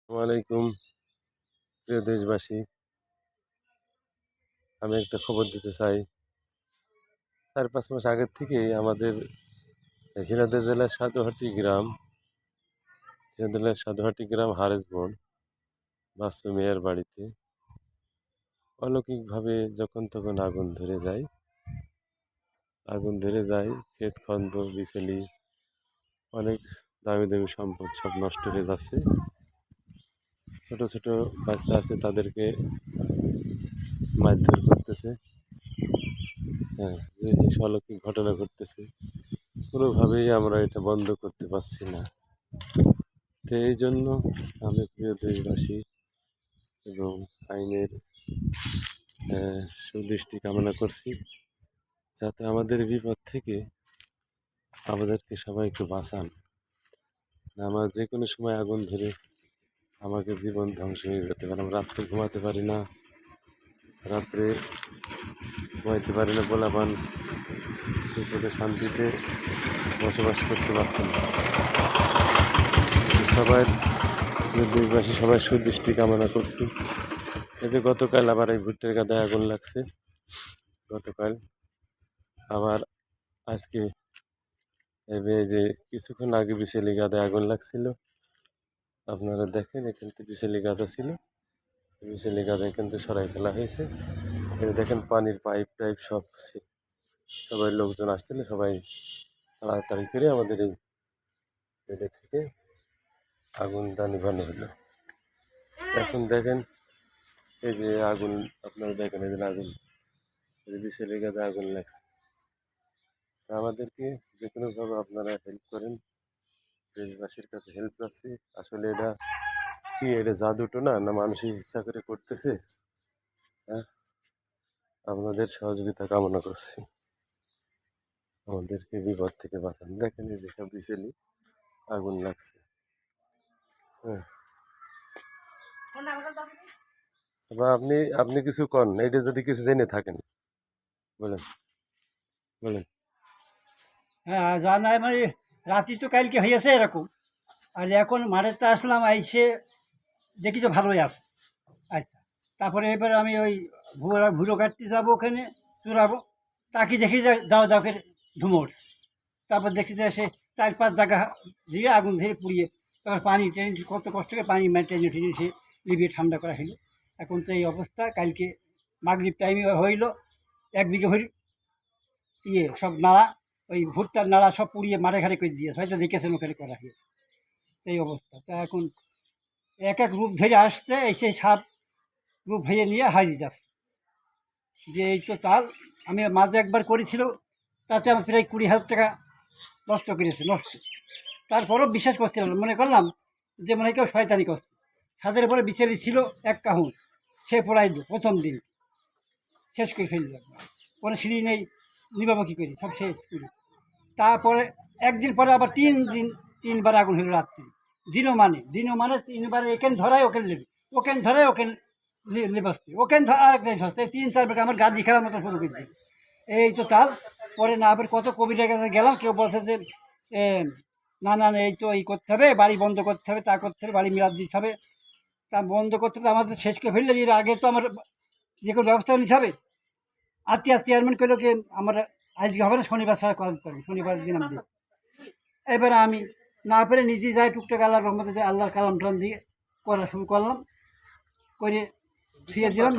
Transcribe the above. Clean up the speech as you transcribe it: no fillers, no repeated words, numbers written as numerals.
আসসালামু আলাইকুম প্রিয় দেশবাসী। আমি একটা খবর দিতে চাই। ৪-৫ মাস আগের থেকেই আমাদের ঝিনাইদহ জেলার সাধুহাটি গ্রাম হারেজবোড় বাচ্চু মিয়ার বাড়িতে অলৌকিকভাবে যখন তখন আগুন ধরে যায়। ক্ষেত খন্দ বিচেলি অনেক দামি দামি সম্পদ সব নষ্ট হয়ে যাচ্ছে। ছোট ছোট বাচ্চা আছে, তাদেরকে মারধর করতেছে। হ্যাঁ, যে অলৌকিক ঘটনা ঘটতেছে, কোনোভাবেই আমরা এটা বন্ধ করতে পারছি না। তো এই জন্য আমি প্রিয় দেশবাসী এবং আইনের সুদৃষ্টি কামনা করছি, যাতে আমাদের বিপদ থেকে আমাদেরকে সবাই একটু বাঁচান। আমার যে কোনো সময় আগুন ধরে আমাকে জীবন ধ্বংস হয়ে যেতে পারে। আমরা রাত্রে ঘুমাতে পারি না, রাত্রে ঘুমাইতে পারি না, বলাবান সুখে শান্তিতে বসবাস করতে পারছে না। সবাই দেশবাসী সবাই সুদৃষ্টি কামনা করছি। এই যে গতকাল আবার এই ভুট্টার গাদায় আগুন লাগছে, গতকাল আবার আজকে এই যে কিছুক্ষণ আগে বিচেলি গাদায় আগুন লাগছিল। আপনারা দেখেন, এখান থেকে বিচেলি গাদা ছিল, বিচেলি গাদা এখান থেকে সরাই ফেলা হয়েছে। দেখেন পানির পাইপ টাইপ সব, সবাই লোকজন আসছিল, সবাই তাড়াতাড়ি করে আমাদের এই এদের থেকে আগুনটা নিভানো হলো। এখন দেখেন এই যে আগুন, আপনারা দেখেন এই যে আগুন, বিচেলি গাদা আগুন লাগছে। আমাদেরকে যে কোনোভাবে আপনারা হেল্প করেন, দেশবাসীর কাছে হেল্প চাচ্ছি। আসলে এটা কি, এটা জাদুটো না, না মানুষই ইচ্ছা করে করতেছে? হ্যাঁ, আপনাদের সহযোগিতা কামনা করছি, আমাদেরকে বিপদ থেকে বাঁচান। দেখেন এই যে সব বিচেলি আগুন লাগছে। হ্যাঁ, বা আপনি আপনি কিছু কন, এইটা যদি কিছু জেনে থাকেন বলেন বলেন। হ্যাঁ, জানা মানে রাত্রি তো কালকে হয়েছে এরকম। আর এখন মাঠেতে আসলাম, আইসে দেখি তো ভালোই আছে। আচ্ছা, তারপরে এবার আমি ওই ভুলো কাটতে যাবো, ওখানে চুরাবো, তাকে দেখি যে দাও দাওকে ধুমোর। তারপর দেখি যে সে 4-5 জায়গা দিয়ে আগুন ধরে পুড়িয়ে, তারপর পানি টেনে কত কষ্ট করে পানি টেনে টেনে সে লিবিয়ে ঠান্ডা করা হইলো। এখন তো এই অবস্থা। কালকে মাগরিব টাইমে হইল 1 বিঘে ভরি সব নাড়া, ওই ভুট্টার নাড়া সব পুড়িয়ে মাঠে ঘাটে করে দিয়েছে, হয়তো দেখেছেন ওখানে করা হয়েছে। এই অবস্থা। তা এখন এক এক রূপ ধরে আসছে, এসে সাপ রূপ হয়ে নিয়ে হারিয়ে যাচ্ছে। যে এই তো তাল আমি মাঝে একবার করেছিল, তাতে আমার প্রায় 20,000 টাকা নষ্ট করেছে, নষ্ট। তারপরও বিশ্বাস করছিলাম, মনে করলাম যে মনে হয় কেউ শয়তানি করছে। ছাদের উপরে বিছারি ছিল এক কাহুন, সে পড়াই দিল প্রথম দিন, শেষ করে ফেলল। কোনো সিঁড়ি নেই, নিবাবো কী করি, সব শেষ করি। তারপরে একদিন পরে আবার 3 দিন 3বার আগুন হলো রাত্রি। দিনও মানে 3বার এখানে ধরাই ওখানে নেবে, ওখানে ধরাই ওখানে লেবাসতে, ওখানে ধরা আরেকদিন সস্তে, 3-4 বার আমার গাদি খেলার মতো শুরু করে দিই। এই তো তাল। পরে না আবার কত কবিদের কাছে গেলাম, কেউ বলছে যে না না না, এই তো এই করতে হবে, বাড়ি বন্ধ করতে হবে, তা করতে হবে, বাড়ি মিরাজ দিতে হবে। তা বন্ধ করতে হবে, আমাদের শেষকে ফেললে এর আগে তো আমার যে কোনো ব্যবস্থা নিতে হবে। আত্মীয় চেয়ারম্যান করলো কি আমার আজকে হবে না, শনিবার ছাড়া কল করি, শনিবার দিন আমি দিই। এবারে আমি না পেরে নিজে যাই, টুকটাক আল্লাহর রহমতে আল্লাহর কালাম টালাম দিয়ে করা শুরু করলাম, করে ফিরে দিলাম।